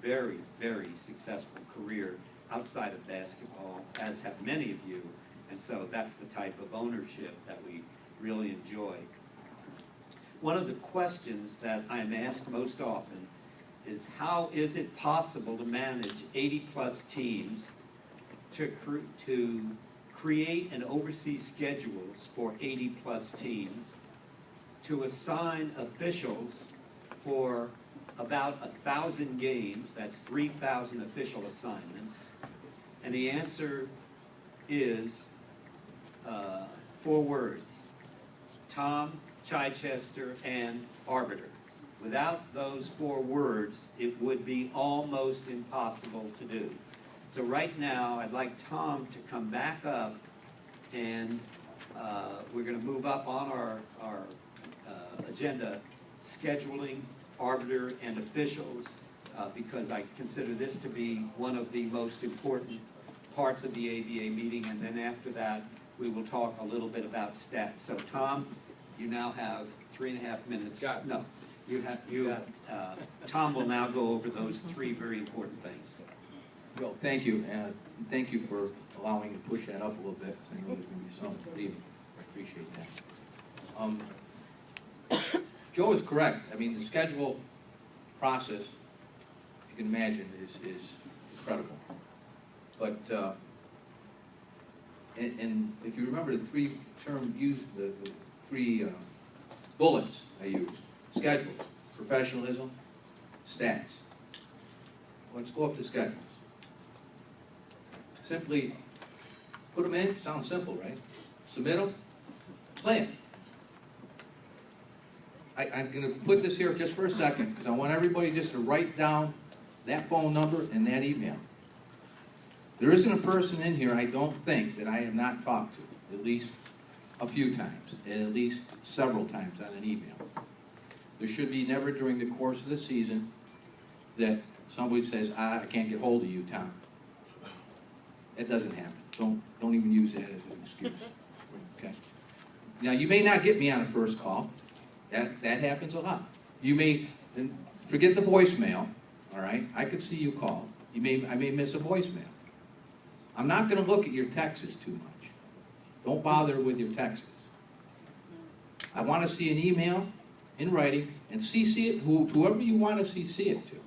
very, very successful career outside of basketball, as have many of you. And so that's the type of ownership that we really enjoy. One of the questions that I am asked most often is, how is it possible to manage 80-plus teams, to create and oversee schedules for 80-plus teams, to assign officials for about 1,000 games, that's 3,000 official assignments, and the answer is 4 words: Tom, Chichester, and arbiter. Without those 4 words, it would be almost impossible to do. So right now, I'd like Tom to come back up, and we're going to move up on our agenda: scheduling, arbiter, and officials, because I consider this to be one of the most important parts of the ABA meeting, and then after that, we will talk a little bit about stats. So Tom, you now have 3.5 minutes. Got it. No, Tom will now go over those 3 very important things. Well, thank you, and thank you for allowing me to push that up a little bit, because I know there's going to be some leaving. I appreciate that. Joe is correct. I mean, the schedule process, if you can imagine, is incredible. But, and if you remember the 3 term used, the 3 bullets I used: schedules, professionalism, stats. Let's go up to schedules. Simply put them in. Sounds simple, right? Submit them, play them. I'm going to put this here just for a second, because I want everybody just to write down that phone number and that email. There isn't a person in here, I don't think, that I have not talked to at least a few times, and at least several times on an email. There should be never during the course of the season that somebody says, I can't get hold of you, Tom. That doesn't happen. Don't even use that as an excuse. Okay. Now, you may not get me on a first call. That happens a lot. You may forget the voicemail. All right, I could see you call. I may miss a voicemail. I'm not going to look at your texts too much. Don't bother with your texts. I want to see an email in writing and CC it whoever you want to CC it to,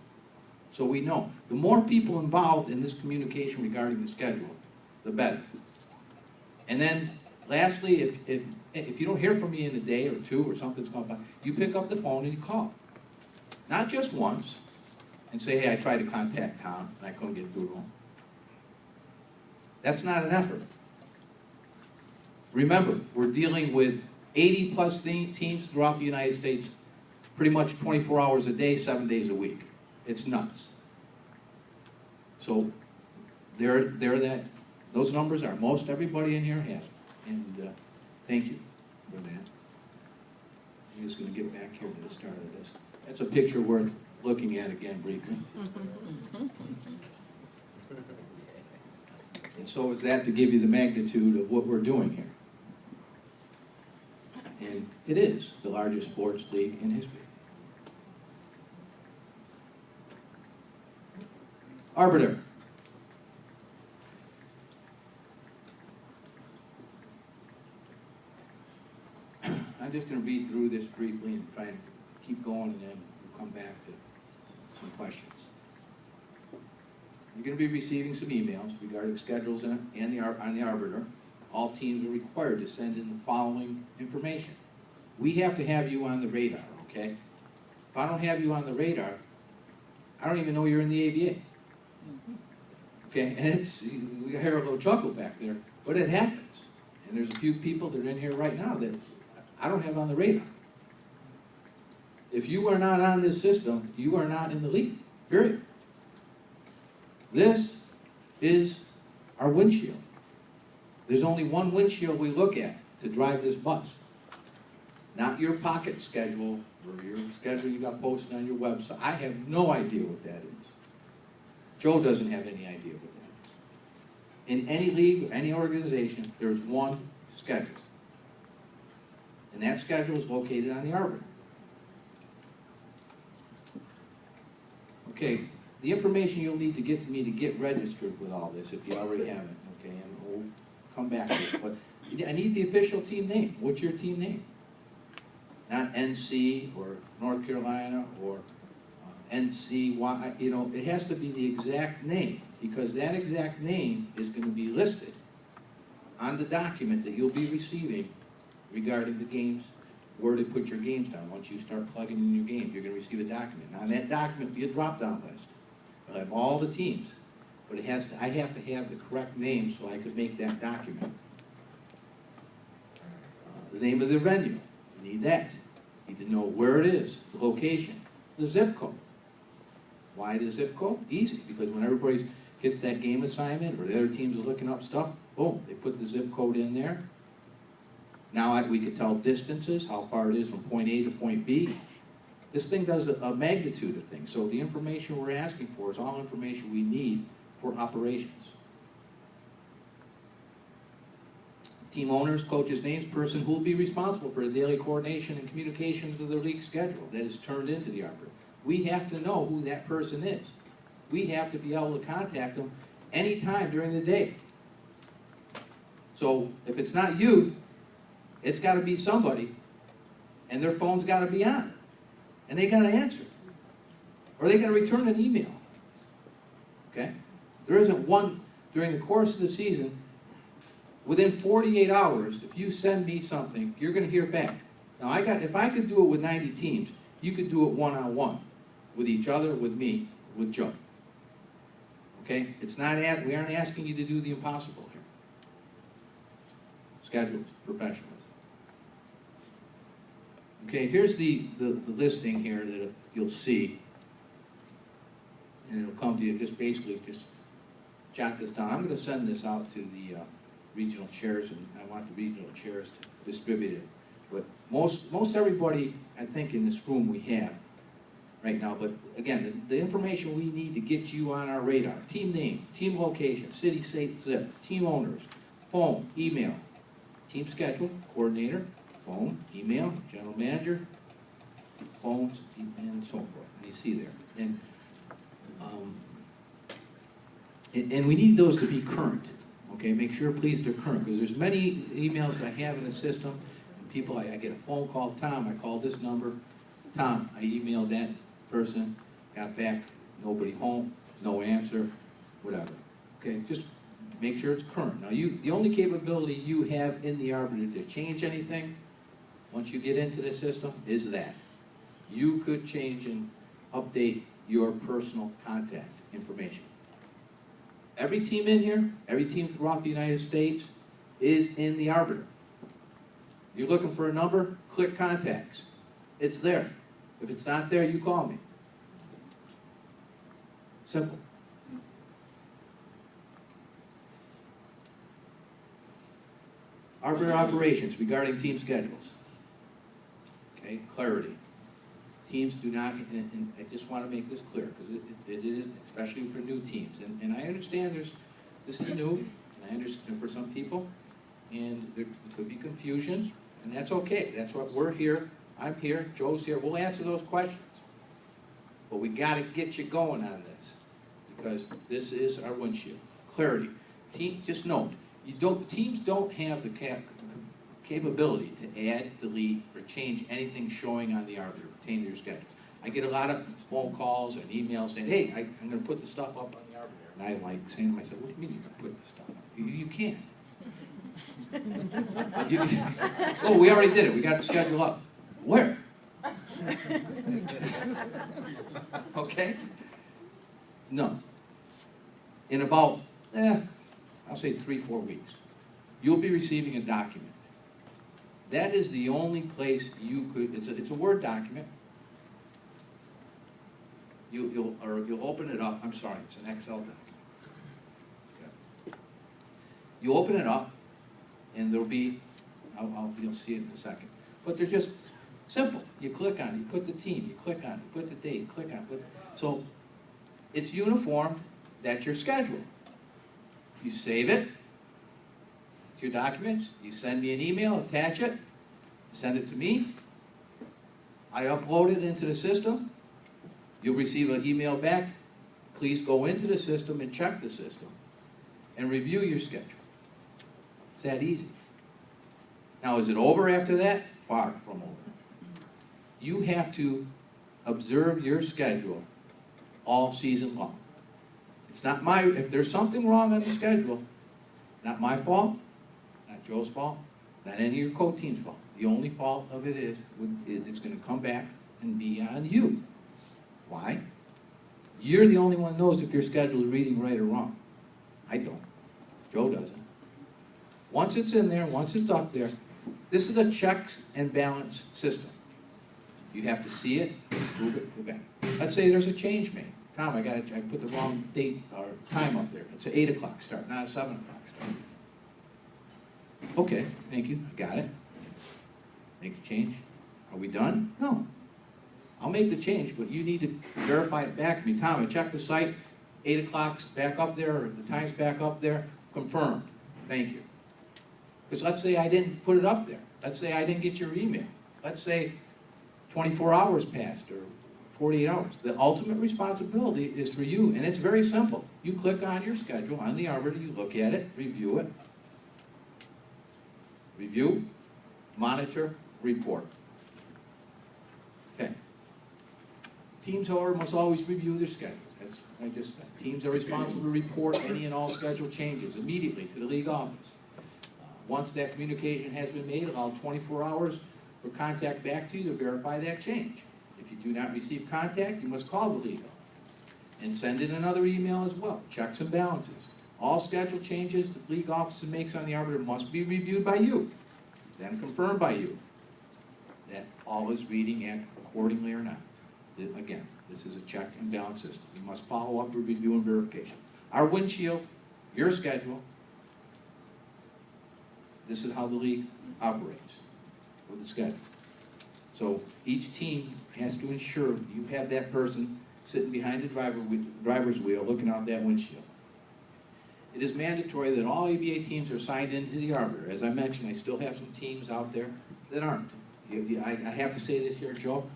so we know. The more people involved in this communication regarding the schedule, the better. And then, lastly, if you don't hear from me in a day or 2 or something's gone by, you pick up the phone and you call. Not just once and say, hey, I tried to contact Tom and I couldn't get through to him. That's not an effort. Remember, we're dealing with 80-plus teams throughout the United States, pretty much 24 hours a day, 7 days a week. It's nuts. So those numbers are most everybody in here has. And thank you for that. I'm just going to get back here to the start of this. That's a picture worth looking at again briefly. And so is that to give you the magnitude of what we're doing here. And it is the largest sports league in history. Arbiter. I'm just going to read through this briefly and try to keep going, and then we'll come back to some questions. You're going to be receiving some emails regarding schedules on the arbiter. All teams are required to send in the following information. We have to have you on the radar, okay? If I don't have you on the radar, I don't even know you're in the ABA. Okay, and we hear a little chuckle back there, but it happens. And there's a few people that are in here right now that I don't have on the radar. If you are not on this system, you are not in the league, period. This is our windshield. There's only one windshield we look at to drive this bus. Not your pocket schedule or your schedule you got posted on your website. I have no idea what that is. Joe doesn't have any idea what that is. In any league or any organization, there's one schedule. And that schedule is located on the arbiter. Okay, the information you'll need to get to me to get registered with all this, if you already haven't, okay, and we'll come back to it. But I need the official team name. What's your team name? Not NC or North Carolina or NCY, you know, it has to be the exact name, because that exact name is going to be listed on the document that you'll be receiving regarding the games, where to put your games down. Once you start plugging in your games, you're going to receive a document. Now, on that document will be a drop-down list. It'll have all the teams, but it has to, I have to have the correct name so I could make that document. The name of the venue, you need that. You need to know where it is, the location, the zip code. Why the zip code? Easy, because when everybody gets that game assignment or the other teams are looking up stuff, boom, they put the zip code in there. Now we can tell distances, how far it is from point A to point B. This thing does a magnitude of things. So the information we're asking for is all information we need for operations. Team owners, coaches' names, person who will be responsible for the daily coordination and communications with their league schedule that is turned into the arbiter. We have to know who that person is. We have to be able to contact them anytime during the day. So if it's not you, it's got to be somebody, and their phone's got to be on, and they got to answer, or they got to return an email. Okay? There isn't one during the course of the season. Within 48 hours, if you send me something, you're going to hear back. Now, if I could do it with 90 teams, you could do it one-on-one with each other, with me, with Joe. Okay? We aren't asking you to do the impossible here. Schedules, professionalism. Okay, here's the listing here that you'll see. And it'll come to you, just jot this down. I'm going to send this out to the regional chairs, and I want the regional chairs to distribute it. But most everybody, I think, in this room we have right now. But again, the information we need to get you on our radar: team name, team location, city, state, zip, team owners, phone, email, team schedule, coordinator, phone, email, general manager, phones, and so forth. And you see there. And we need those to be current. Okay, make sure, please, they're current, because there's many emails that I have in the system, and people, I get a phone call, Tom, I called this number, Tom, I emailed that person, got back, nobody home, no answer, whatever. Okay, just make sure it's current. Now, the only capability you have in the arbiter to change anything, once you get into the system, is that. You could change and update your personal contact information. Every team in here, every team throughout the United States is in the arbiter. You're looking for a number, click contacts. It's there. If it's not there, you call me. Simple. Arbiter operations regarding team schedules. Okay, clarity. Teams do not, and I just want to make this clear, because it is, especially for new teams. And I understand this is new, and I understand for some people, and there could be confusion, and that's okay. That's what we're here. I'm here. Joe's here. We'll answer those questions. But we got to get you going on this, because this is our windshield. Clarity. Just note, teams don't have the capability to add, delete, or change anything showing on the arbiter pertaining to your schedule. I get a lot of phone calls and emails saying, hey, I'm going to put the stuff up on the arbiter. And I'm like saying to myself, what do you mean you're going to put this stuff up? You can't. Oh, we already did it. We got the schedule up. Where? Okay? No. In about, I'll say 3-4 weeks, you'll be receiving a document. That is the only place you could, it's a Word document. You'll open it up, I'm sorry, it's an Excel document. Okay. You open it up, and there'll be, you'll see it in a second. But they're just simple. You click on it, you put the team, you click on it, you put the date, click on it. So it's uniform, that's your schedule. You save it to your documents, you send me an email, attach it, send it to me, I upload it into the system, you'll receive an email back, please go into the system and check the system and review your schedule. It's that easy. Now, is it over after that? Far from over. You have to observe your schedule all season long. It's not if there's something wrong on the schedule, not my fault, not Joe's fault, not any of your co-team's fault. The only fault of it is it's going to come back and be on you. Why? You're the only one who knows if your schedule is reading right or wrong. I don't. Joe doesn't. Once it's in there, once it's up there, this is a checks and balance system. You have to see it, move it, go back. Let's say there's a change made. Tom, I put the wrong date or time up there. It's an 8 o'clock start, not a 7 o'clock start. Okay, thank you, I got it. Make the change. Are we done? No. I'll make the change, but you need to verify it back to me. Tom, I checked the site, 8 o'clock's back up there, or the time's back up there, confirmed. Thank you. Because let's say I didn't put it up there. Let's say I didn't get your email. Let's say 24 hours passed, or 48 hours. The ultimate responsibility is for you, and it's very simple. You click on your schedule on the Arbiter, you look at it, review it. Review, monitor, report. Okay. Teams, however, must always review their schedules. Teams are responsible to report any and all schedule changes immediately to the league office. Once that communication has been made, allow 24 hours for contact back to you to verify that change. If you do not receive contact, you must call the league office and send in another email as well. Checks and balances. All schedule changes the league office makes on the Arbiter must be reviewed by you, then confirmed by you that all is reading accordingly or not. Again, this is a check and balance system. You must follow up with review and verification. Our windshield, your schedule, this is how the league operates with the schedule. So each team has to ensure you have that person sitting behind the driver's wheel looking out that windshield. It is mandatory that all ABA teams are signed into the Arbiter. As I mentioned, I still have some teams out there that aren't. I have to say this here, Joe,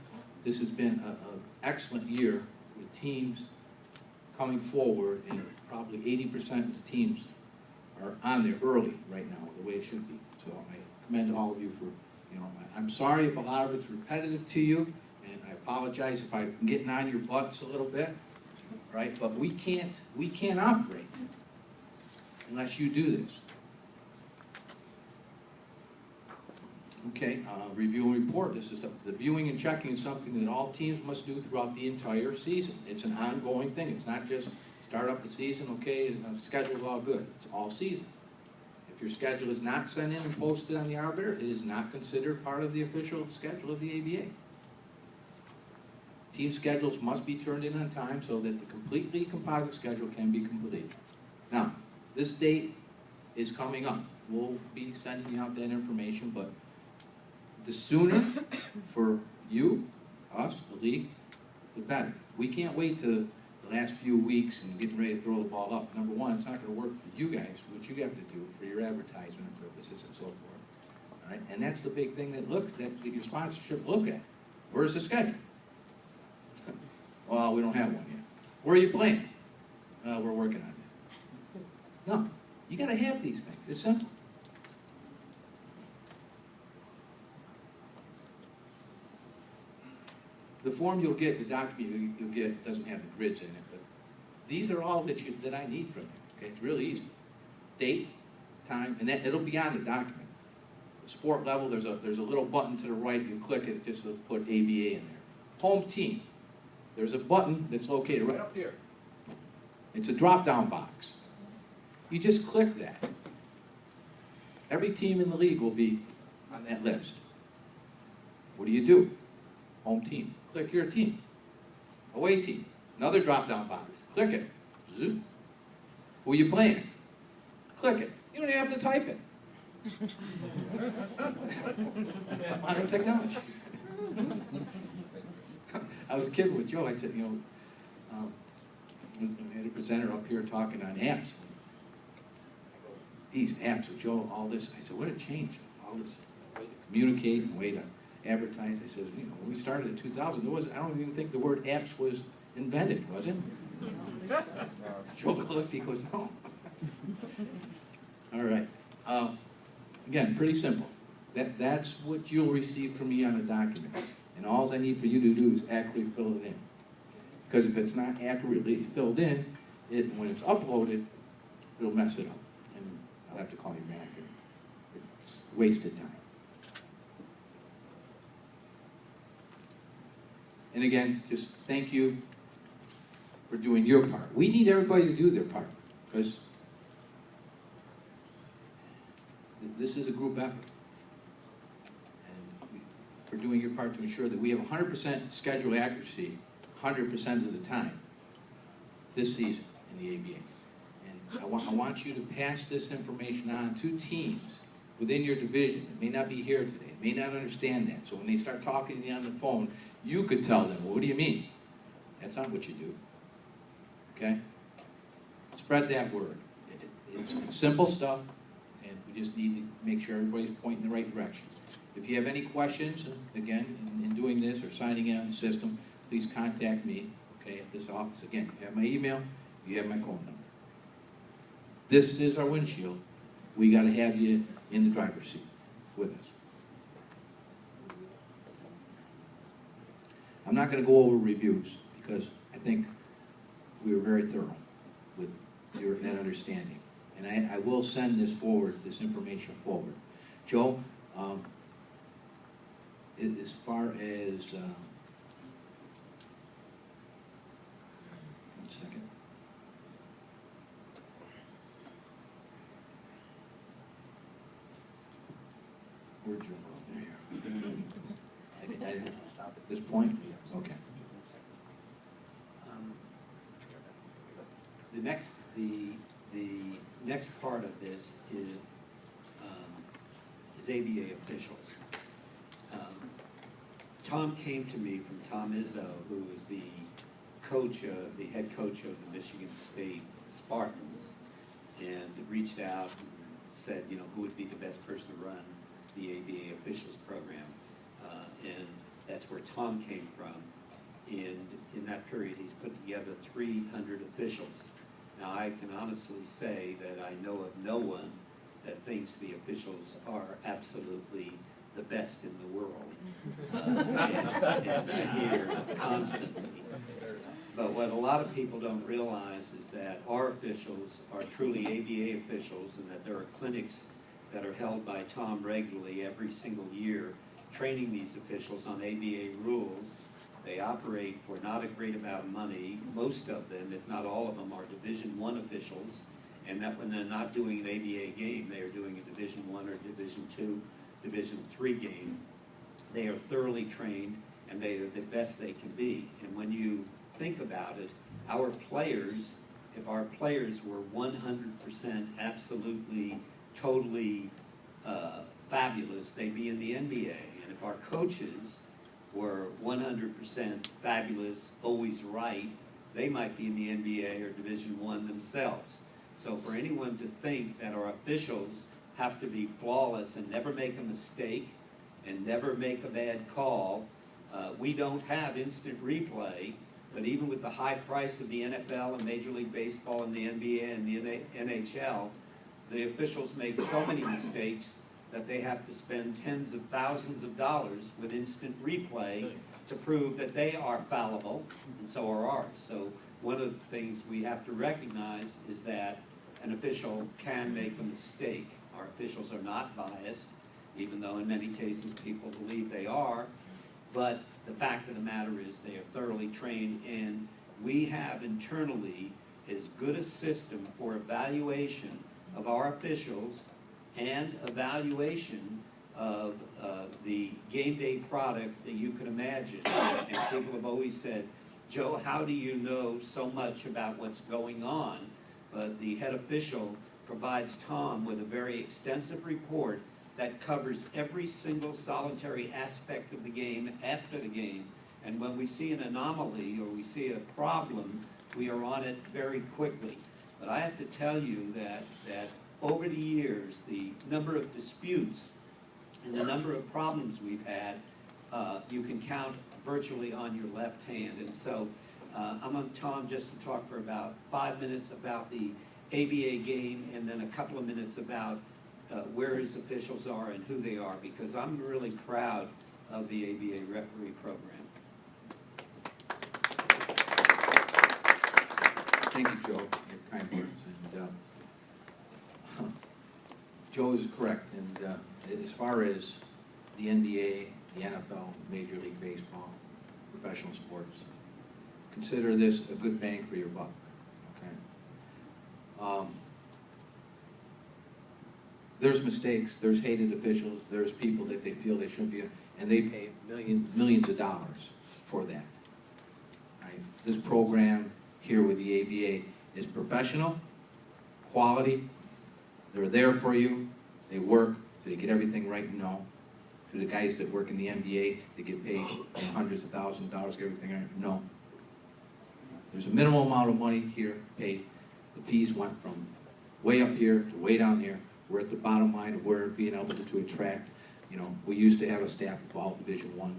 this has been an excellent year with teams coming forward, and probably 80% of the teams are on there early right now, the way it should be. So I commend all of you for, I'm sorry if a lot of it's repetitive to you, and I apologize if I'm getting on your butts a little bit, right? But we can't operate unless you do this. Okay, review and report. This is the viewing and checking is something that all teams must do throughout the entire season. It's an ongoing thing. It's not just start up the season, okay, the schedule's all good. It's all season. If your schedule is not sent in and posted on the Arbiter, it is not considered part of the official schedule of the ABA. Team schedules must be turned in on time so that the completely composite schedule can be completed. Now, this date is coming up. We'll be sending you out that information, but the sooner for you, us, the league, the better. We can't wait to the last few weeks and getting ready to throw the ball up. Number one, it's not going to work for you guys, what you have to do for your advertisement purposes and so forth. All right? And that's the big thing that your sponsorship look at. Where's the schedule? Well, we don't have one yet. Where are you playing? We're working on it. No, you got to have these things. It's simple. The form you'll get, the document you'll get doesn't have the grids in it, but these are all that I need from you. Okay, it's really easy. Date, time, and it'll be on the document. The sport level, there's a little button to the right. You click it, it just will put ABA in there. Home team. There's a button that's located right up here. It's a drop-down box. You just click that. Every team in the league will be on that list. What do? Home team. Click your team. Away team. Another drop-down box. Click it. Zoom. Who are you playing? Click it. You don't even have to type it. Modern technology. I was kidding with Joe. I said, we had a presenter up here talking on apps. These apps with Joe, all this. I said, what a change. All this way to communicate and way to advertise. I said, when we started in 2000, I don't even think the word apps was invented, was it? Joe looked, he goes, no. All right. Again, pretty simple. That's what you'll receive from me on a document. And all I need for you to do is accurately fill it in. Because if it's not accurately filled in, when it's uploaded, it'll mess it up. And I'll have to call you back. And it's wasted time. And again, just thank you for doing your part. We need everybody to do their part, because this is a group effort. And for doing your part to ensure that we have 100% schedule accuracy 100% of the time this season in the ABA. And I want you to pass this information on to teams within your division that may not be here today, may not understand that. So when they start talking to you on the phone, you could tell them, well, what do you mean? That's not what you do. Okay? Spread that word. It's simple stuff, and we just need to make sure everybody's pointing in the right direction. If you have any questions, again, in doing this or signing in on the system, please contact me, okay, at this office. Again, you have my email, you have my phone number. This is our windshield. We got to have you in the driver's seat with us. I'm not going to go over reviews because I think we were very thorough with that understanding. And I will send this forward, this information forward. Joe, as far as, one second. Where'd Joe go? There you are. I didn't stop at this point? Okay. The next part of this is ABA officials. Tom came to me from Tom Izzo, who is the head coach of the Michigan State Spartans, and reached out and said, you know, who would be the best person to run the ABA officials program. And that's where Tom came from. And in that period, he's put together 300 officials. Now, I can honestly say that I know of no one that thinks the officials are absolutely the best in the world. And I hear constantly. But what a lot of people don't realize is that our officials are truly ABA officials, and that there are clinics that are held by Tom regularly every single year, training these officials on ABA rules. They operate for not a great amount of money. Most of them, if not all of them, are Division I officials, and that when they're not doing an ABA game, they are doing a Division I or Division II, Division III game. They are thoroughly trained, and they are the best they can be. And when you think about it, our players, if our players were 100% absolutely, totally fabulous, they'd be in the NBA. And if our coaches were 100% fabulous, always right, they might be in the NBA or Division I themselves. So for anyone to think that our officials have to be flawless and never make a mistake and never make a bad call, we don't have instant replay, but even with the high price of the NFL and Major League Baseball and the NBA and the NHL, the officials make so many mistakes that they have to spend tens of thousands of dollars with instant replay to prove that they are fallible, and so are ours. So one of the things we have to recognize is that an official can make a mistake. Our officials are not biased, even though in many cases people believe they are, but the fact of the matter is they are thoroughly trained, and we have internally as good a system for evaluation of our officials and evaluation of the game day product that you can imagine. And people have always said, Joe, how do you know so much about what's going on? But the head official provides Tom with a very extensive report that covers every single solitary aspect of the game after the game. And when we see an anomaly or we see a problem, we are on it very quickly. But I have to tell you that over the years, the number of disputes and the number of problems we've had, you can count virtually on your left hand. And so I'm on Tom just to talk for about 5 minutes about the ABA game, and then a couple of minutes about where his officials are and who they are, because I'm really proud of the ABA referee program. Thank you, Joe, for your kind words. And Joe is correct. And as far as the NBA, the NFL, Major League Baseball, professional sports, consider this a good bang for your buck. Okay. There's mistakes. There's hated officials. There's people that they feel they shouldn't be, and they pay millions of dollars for that. Right? This program here with the ABA is professional, quality. They're there for you. They work. They get everything right and know. To the guys that work in the NBA, they get paid hundreds of thousands of dollars, get everything right. No. There's a minimal amount of money here paid. The fees went from way up here to way down here. We're at the bottom line of where being able to attract. You know, we used to have a staff of all Division I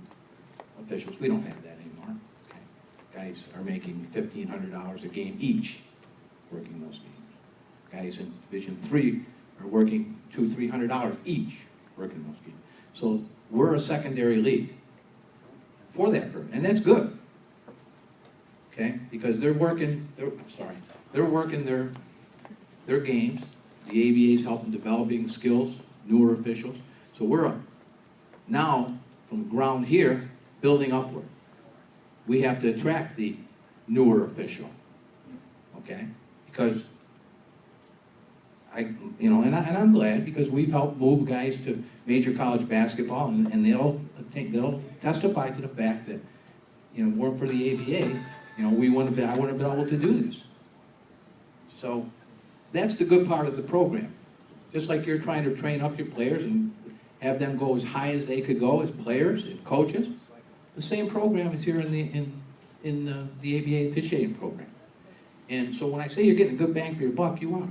officials. We don't have that anymore. Okay. Guys are making $1,500 a game each working those games. Guys in Division III are working $200-300 each working those games. So we're a secondary league for that purpose, and that's good. Okay, because they're working their games. The ABA is helping developing skills, newer officials. So we're now from the ground here building upward. We have to attract the newer official. Okay, because and I'm glad, because we've helped move guys to major college basketball, and they'll testify to the fact that, weren't for the ABA, I wouldn't have been able to do this. So that's the good part of the program. Just like you're trying to train up your players and have them go as high as they could go as players and coaches, the same program is here in the ABA officiating program. And so when I say you're getting a good bang for your buck, you are.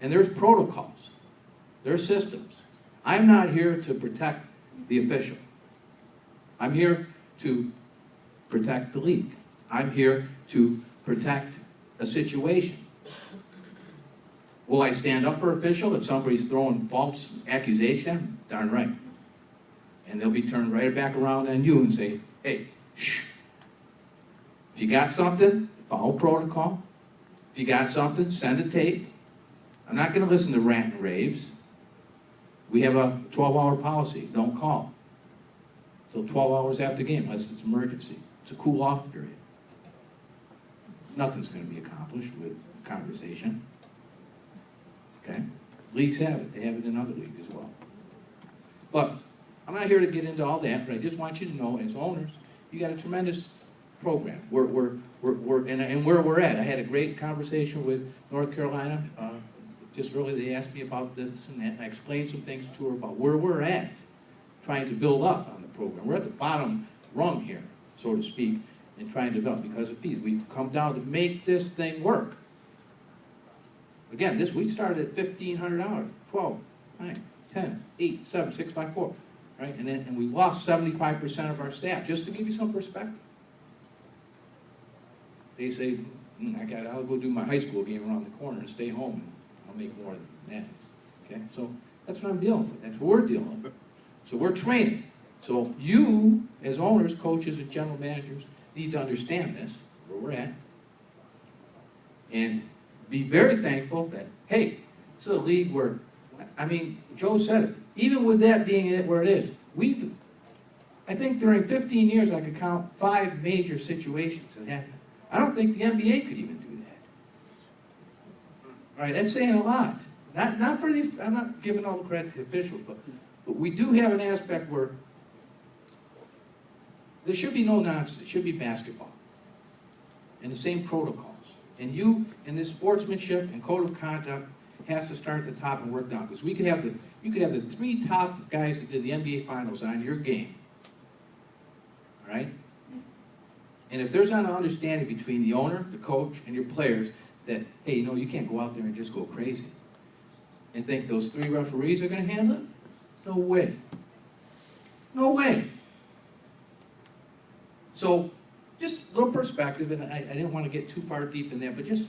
And there's protocols. There's systems. I'm not here to protect the official. I'm here to protect the league. I'm here to protect a situation. Will I stand up for official if somebody's throwing false accusation? Darn right. And they'll be turned right back around on you and say, hey, shh. If you got something, follow protocol. If you got something, send a tape. I'm not going to listen to rant and raves. We have a 12-hour policy. Don't call till 12 hours after the game, unless it's emergency. It's a cool-off period. Nothing's going to be accomplished with conversation. Okay? Leagues have it. They have it in other leagues as well. But I'm not here to get into all that, but I just want you to know, as owners, you got a tremendous program. We're where we're at. I had a great conversation with North Carolina. Just really, they asked me about this and that, and I explained some things to her about where we're at, trying to build up on the program. We're at the bottom rung here, so to speak, and trying to develop because of fees. We've come down to make this thing work. Again, we started at $1,500, 12, 9, 10, 8, 7, 6, 5, 4, right? And we lost 75% of our staff, just to give you some perspective. They say, I'll go do my high school game around the corner and stay home, and I'll make more than that. Okay, so that's what I'm dealing with. That's what we're dealing with. So we're training. So you, as owners, coaches, and general managers, need to understand this, where we're at, and be very thankful that, hey, it's a league where, Joe said it, even with that being it where it is, I think during 15 years I could count 5 major situations that happened. I don't think the NBA could even do that. All right, that's saying a lot. Not for the, I'm not giving all the credit to the officials, but we do have an aspect where there should be no nonsense. It should be basketball. And the same protocols. And this sportsmanship and code of conduct has to start at the top and work down. Because you could have the 3 top guys that did the NBA Finals on your game. All right? And if there's not an understanding between the owner, the coach, and your players that, hey, you can't go out there and just go crazy and think those 3 referees are going to handle it? No way. No way. So just a little perspective, and I didn't want to get too far deep in that, but just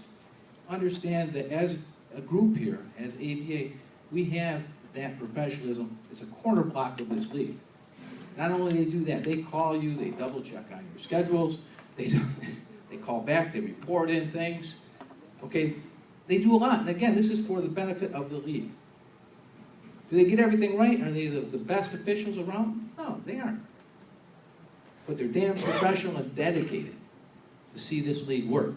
understand that as a group here, as ABA, we have that professionalism. It's a corner block of this league. Not only they do that, they call you, they double check on your schedules, they call back, they report in things. Okay, they do a lot. And again, this is for the benefit of the league. Do they get everything right? Are they the best officials around? No, they aren't. But they're damn professional and dedicated to see this league work.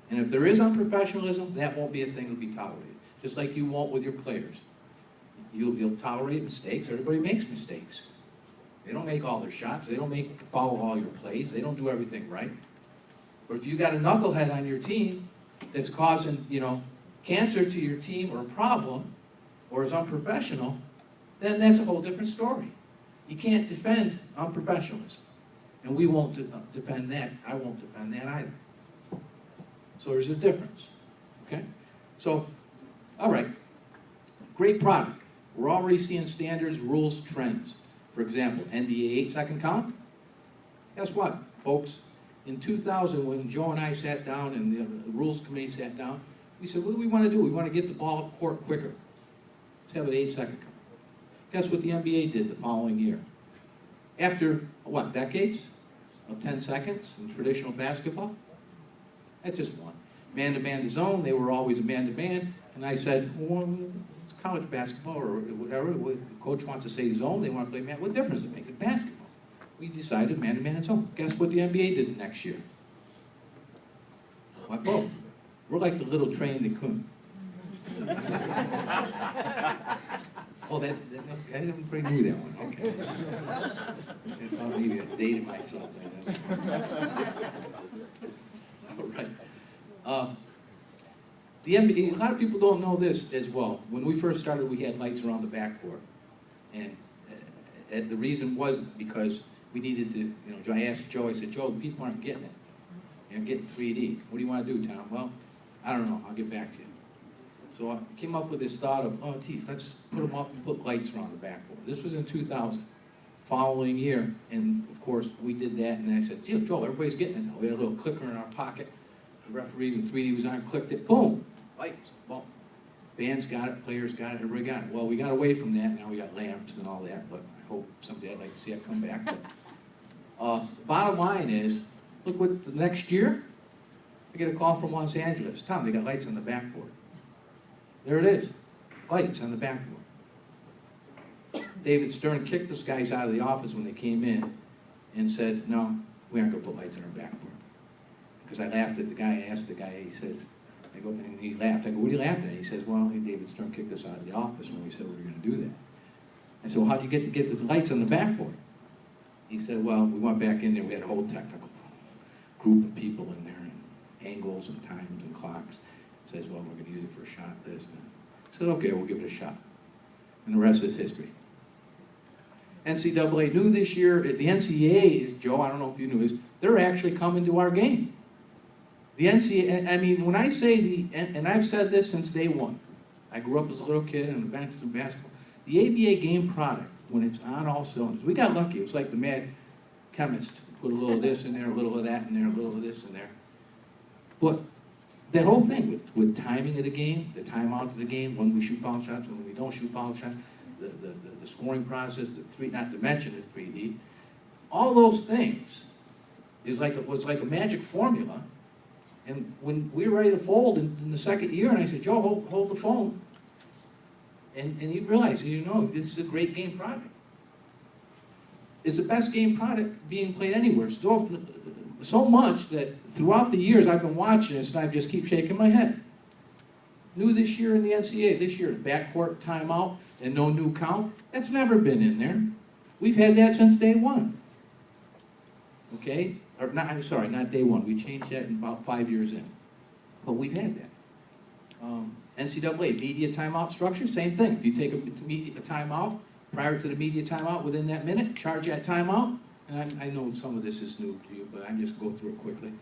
And if there is unprofessionalism, that won't be a thing to be tolerated. Just like you won't with your players. You'll tolerate mistakes. Everybody makes mistakes. They don't make all their shots. They don't follow all your plays. They don't do everything right. But if you got a knucklehead on your team that's causing, cancer to your team or a problem, or is unprofessional, then that's a whole different story. You can't defend unprofessionalism. And we won't defend that. I won't defend that either. So there's a difference. Okay? So, all right. Great product. We're already seeing standards, rules, trends. For example, NBA 8-second count. Guess what, folks? In 2000, when Joe and I sat down and the rules committee sat down, we said, what do we want to do? We want to get the ball up court quicker. Let's have an 8-second count. Guess what the NBA did the following year? After, what, decades of 10 seconds in traditional basketball? That's just one. Man-to-man to zone, they were always a man-to-man. And I said, well, it's college basketball or whatever. The coach wants to say zone, they want to play man. What difference does it make? It's basketball. We decided man-to-man and zone. Guess what the NBA did the next year? What both? We're like the little train that couldn't. Oh, I didn't pretty knew that one. Okay. I thought maybe I dated myself. All right. The NBA, a lot of people don't know this as well. When we first started, we had lights around the backcourt. And the reason was because we needed to, I asked Joe, I said, Joe, people aren't getting it. They're getting 3D. What do you want to do, Tom? Well, I don't know. I'll get back to you. So I came up with this thought of, let's put them up and put lights around the backboard. This was in 2000. Following year, and of course, we did that, and I said, Joe, everybody's getting it now. We had a little clicker in our pocket. The referee, when 3D was on, clicked it, boom, lights, boom. Bands got it, players got it, everybody got it. Well, we got away from that. Now we got lamps and all that, but I hope someday I'd like to see it come back. But, bottom line is, look what the next year, I get a call from Los Angeles. Tom, they got lights on the backboard. There it is, lights on the backboard. David Stern kicked those guys out of the office when they came in and said, no, we aren't going to put lights on our backboard. Because I laughed at the guy, I asked the guy, he says, and he laughed. I go, what are you laughing at? He says, well, David Stern kicked us out of the office when we said we were going to do that. I said, well, how'd you get to the lights on the backboard? He said, well, we went back in there, we had a whole technical group of people in there, and angles and times and clocks. He says, well, we're going to use it for a shot, this. And I said, okay, we'll give it a shot. And the rest is history. NCAA knew this year, the NCAA is, Joe, I don't know if you knew this, they're actually coming to our game. The NCAA, I mean, when I say and I've said this since day one, I grew up as a little kid and advanced in basketball, the ABA game product, when it's on all cylinders, we got lucky. It was like the mad chemist, put a little of this in there, a little of that in there, a little of this in there. But that whole thing with timing of the game, the timeout of the game, when we shoot foul shots, when we don't shoot foul shots, the scoring process, not to mention the 3D, all those things was like a magic formula. And when we were ready to fold in the second year, and I said, Joe, hold the phone. And he realized, this is a great game product. It's the best game product being played anywhere. So much that throughout the years I've been watching this, and I just keep shaking my head. New this year in the NCAA, this year, backcourt timeout and no new count. That's never been in there. We've had that since day one. Okay? Or not, I'm sorry, not day one. We changed that in about 5 years in. But we've had that. NCAA, media timeout structure, same thing. If you take a timeout, prior to the media timeout, within that minute, charge that timeout. And I know some of this is new to you, but I'm just go through it quickly.